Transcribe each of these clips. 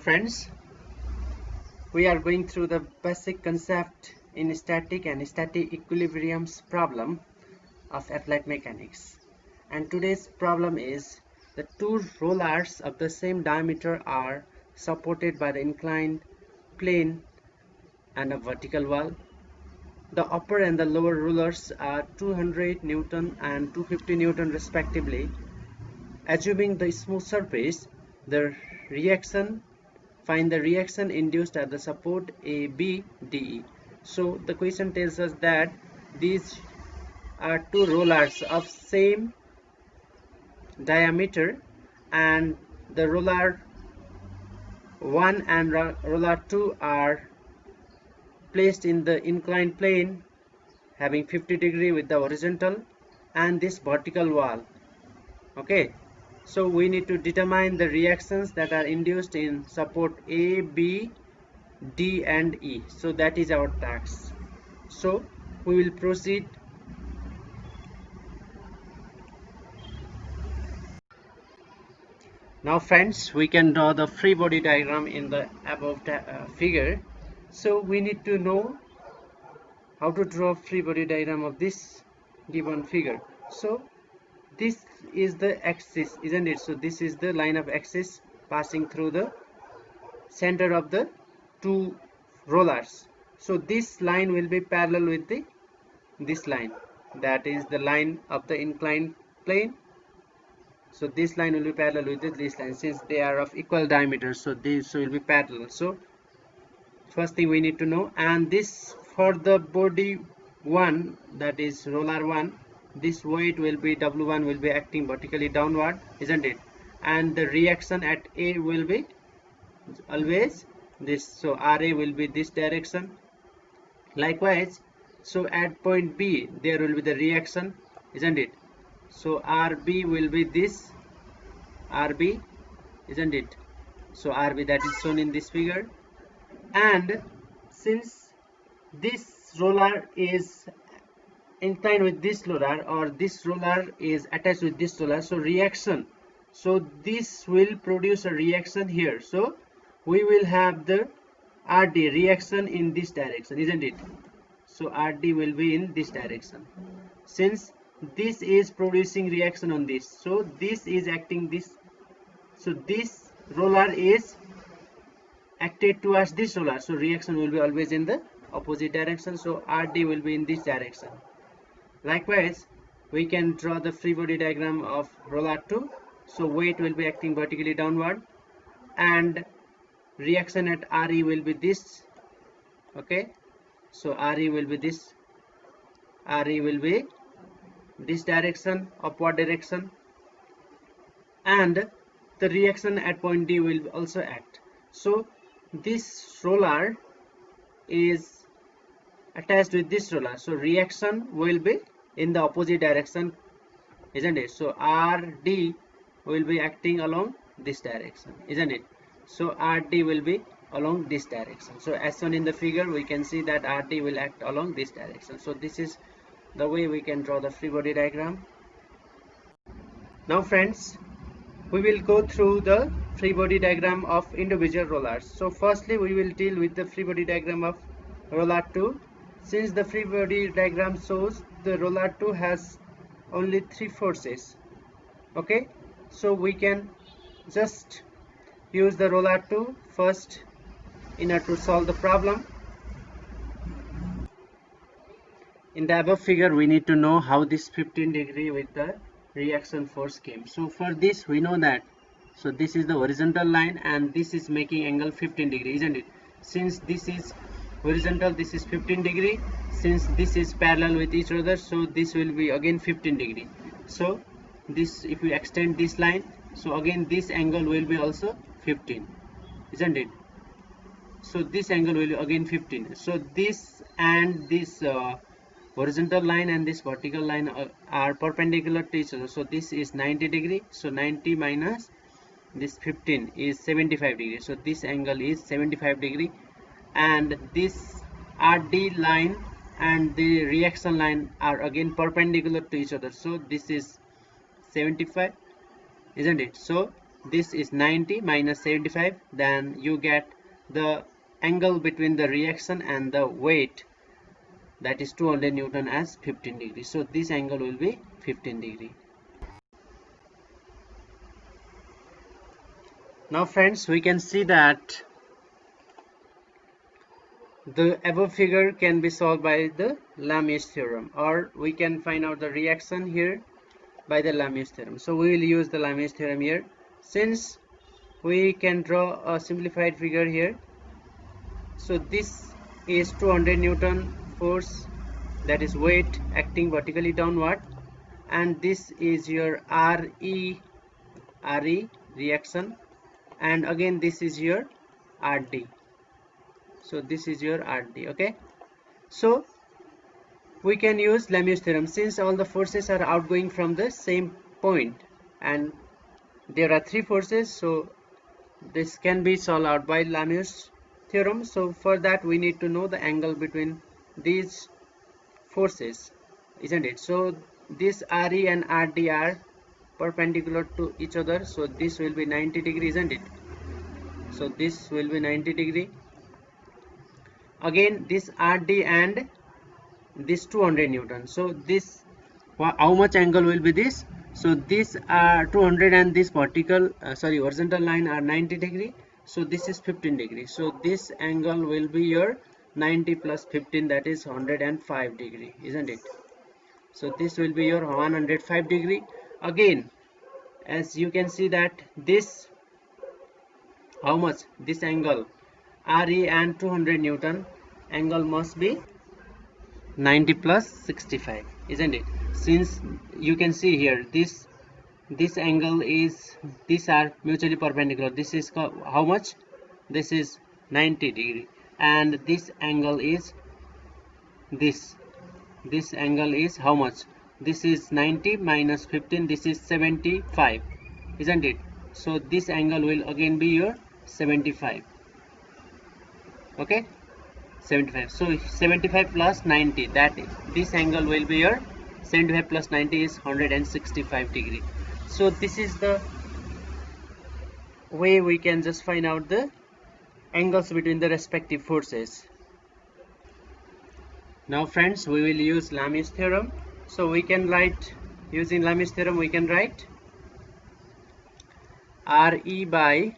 friends, we are going through the basic concept in static and static equilibriums problem of applied mechanics. And today's problem is the two rollers of the same diameter are supported by the inclined plane and a vertical wall. The upper and the lower rollers are 200 Newton and 250 Newton respectively. Assuming the smooth surface, the reaction find the reaction induced at the support A, B, D, E. So the question tells us that these are two rollers of same diameter and the roller 1 and roller 2 are placed in the inclined plane having 50 degree with the horizontal and this vertical wall. Okay. So we need to determine the reactions that are induced in support A, B, D and E. So that is our task. So we will proceed. Now friends, we can draw the free body diagram in the above figure. So we need to know how to draw free body diagram of this given figure. So this is the axis, isn't it? So this is the line of axis passing through the center of the two rollers. So this line will be parallel with this line, that is the line of the inclined plane. So this line will be parallel with this line since they are of equal diameter. So this will be parallel. So first thing we need to know, and this for the body 1, that is roller 1, this weight will be W1 will be acting vertically downward, isn't it? And the reaction at A will be always this. So RA will be this direction. Likewise, so at point B there will be the reaction, isn't it? So RB will be this RB, isn't it? So RB, that is shown in this figure. And since this roller is inclined with this roller or this roller is attached with this roller, so reaction, so this will produce a reaction here. So we will have the RD reaction in this direction, isn't it? So RD will be in this direction since this is producing reaction on this. So this is acting this. So this roller is acted towards this roller. So reaction will be always in the opposite direction. So RD will be in this direction. Likewise, we can draw the free body diagram of roller 2. So weight will be acting vertically downward and reaction at RE will be this. Okay. So RE will be this. RE will be this direction, upward direction, and the reaction at point D will also act. So this roller is attached with this roller, so reaction will be in the opposite direction, isn't it? So RD will be acting along this direction, isn't it? So RD will be along this direction. So as shown in the figure, we can see that RD will act along this direction. So this is the way we can draw the free body diagram. Now friends, we will go through the free body diagram of individual rollers. So firstly, we will deal with the free body diagram of roller 2. Since the free body diagram shows the roller 2 has only 3 forces. Okay, so we can just use the roller 2 first in order to solve the problem. In the above figure, we need to know how this 15 degree with the reaction force came. So for this, we know that, so this is the horizontal line and this is making angle 15 degree, isn't it? Since this is horizontal, this is 15 degree. Since this is parallel with each other, so this will be again 15 degree. So this, if we extend this line, so again this angle will be also 15, isn't it? So this angle will be again 15. So this and this horizontal line and this vertical line are perpendicular to each other. So this is 90 degree. So 90 minus this 15 is 75 degree. So this angle is 75 degree. And this RD line and the reaction line are again perpendicular to each other. So this is 75, isn't it? So this is 90 minus 75, then you get the angle between the reaction and the weight, that is 200 Newton, as 15 degrees. So this angle will be 15 degree. Now friends, we can see that the above figure can be solved by the Lamius theorem, or we can find out the reaction here by the Lamius theorem. So we will use the Lamius theorem here. Since we can draw a simplified figure here, so this is 200 Newton force, that is weight acting vertically downward, and this is your RE reaction, and again this is your RD. So this is your RD. Okay, so we can use Lamius theorem since all the forces are outgoing from the same point and there are three forces, so this can be solved out by Lamius theorem. So for that we need to know the angle between these forces, isn't it? So this RE and RD are perpendicular to each other, so this will be 90 degree, isn't it? So this will be 90 degree. Again this RD and this 200 Newton, so this, how much angle will be this? So this 200 and this horizontal line are 90 degree, so this is 15 degree. So this angle will be your 90 plus 15, that is 105 degree, isn't it? So this will be your 105 degree. Again, as you can see that this, how much, this angle RE and 200 Newton angle must be 90 plus 65, isn't it? Since you can see here this angle is, these are mutually perpendicular. This is how much? This is 90 degree, and this angle is this angle is how much? This is 90 minus 15, this is 75, isn't it? So this angle will again be your 75. Okay, 75. So 75 plus 90, that is, this angle will be your 75 plus 90 is 165 degree. So this is the way we can just find out the angles between the respective forces. Now friends, we will use Lamius theorem. So we can write, using Lamius theorem we can write RE by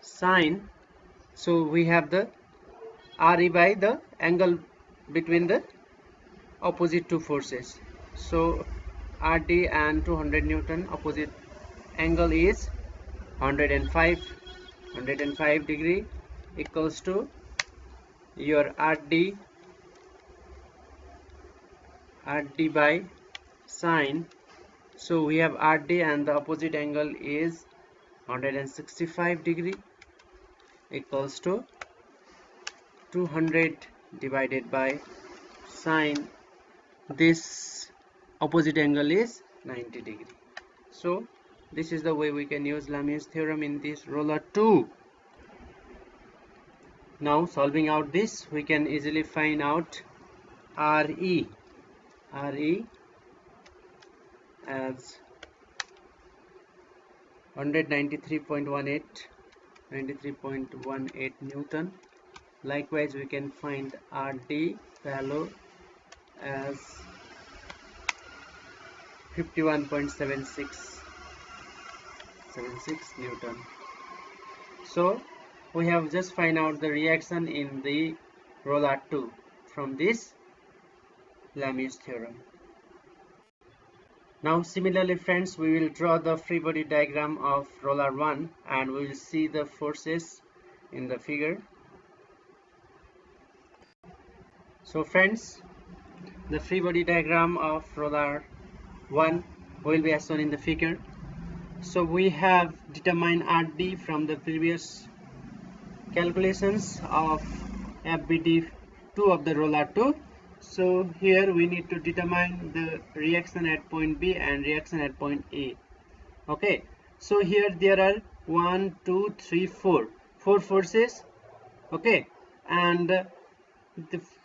sine. So we have the RE by the angle between the opposite two forces. So RD and 200 Newton opposite angle is 105 degree equals to your RD by sine. So we have RD and the opposite angle is 165 degree equals to 200 divided by sine, this opposite angle is 90 degree. So this is the way we can use Lamius theorem in this roller 2. Now solving out this, we can easily find out RE as 93.18 Newton. Likewise we can find RD value as 51.76 Newton. So we have just find out the reaction in the roller 2 from this Lamius theorem. Now similarly friends, we will draw the free body diagram of roller 1 and we will see the forces in the figure. So friends, the free body diagram of roller 1 will be as shown in the figure. So we have determined RD from the previous calculations of FBD2 of the roller 2. So here we need to determine the reaction at point B and reaction at point A. Okay, so here there are 1, 2, 3, 4 forces. Okay, and the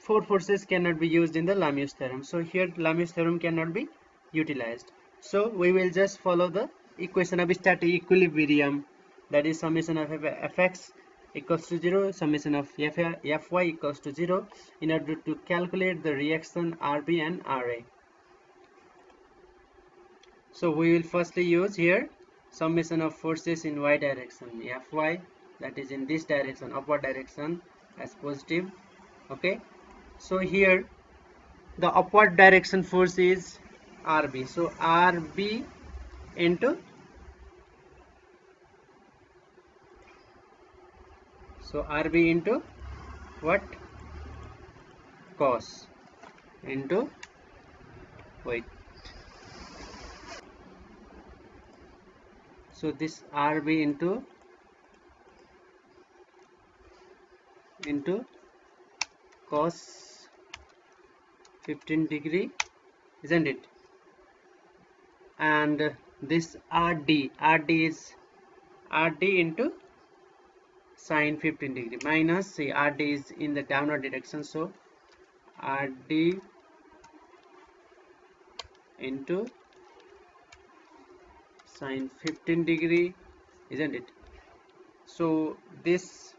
4 forces cannot be used in the Lamius theorem. So here Lamius theorem cannot be utilized. So we will just follow the equation of static equilibrium, that is summation of fx equals to 0, summation of fy equals to 0, in order to calculate the reaction RB and RA. So we will firstly use here summation of forces in y direction, Fy, that is in this direction, upward direction, as positive. Okay, so here the upward direction force is Rb, so Rb into what, cos into, wait, so this Rb into cos 15 degree, isn't it? And this RD is RD into sine 15 degree, minus, see, RD is in the downward direction, so RD into sine 15 degree, isn't it? So this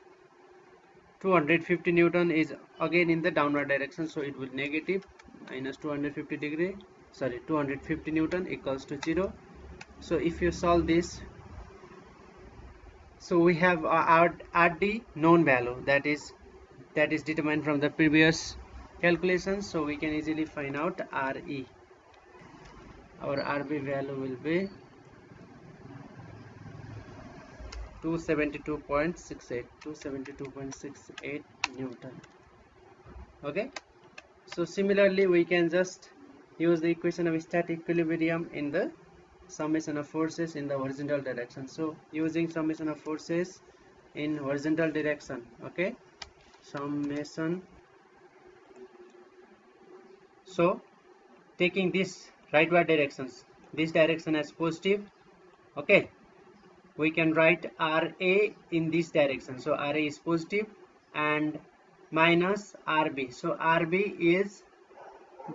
250 Newton is again in the downward direction, so it will negative, minus 250 degree, sorry, 250 Newton equals to 0. So if you solve this, so we have our RD known value, that is determined from the previous calculations, so we can easily find out RE. Our RB value will be 272.68 Newton. Okay, so similarly we can just use the equation of static equilibrium in the summation of forces in the horizontal direction. So using summation of forces in horizontal direction, okay, summation, so taking this rightward directions, this direction as positive, okay, we can write RA in this direction, so RA is positive, and minus RB, so RB is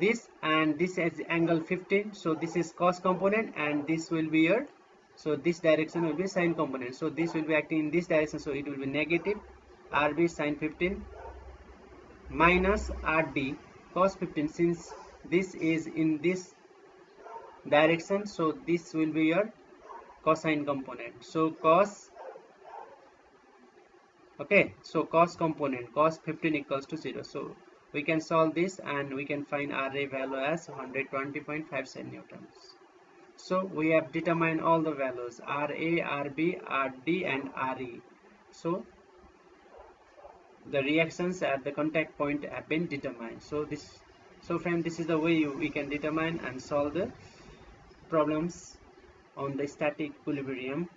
this, and this is angle 15, so this is cos component, and this will be your, so this direction will be sine component, so this will be acting in this direction, so it will be negative RB sine 15 minus RD cos 15, since this is in this direction, so this will be your cosine component, so cos, okay, so cos component, cos 15 equals to 0, so we can solve this and we can find RA value as 120.57 newtons. So we have determined all the values RA, RB, RD and RE. So the reactions at the contact point have been determined. So friend, this is the way we can determine and solve the problems on the static equilibrium,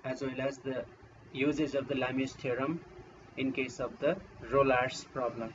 as well as the usage of the Lamius theorem in case of the rollers problem.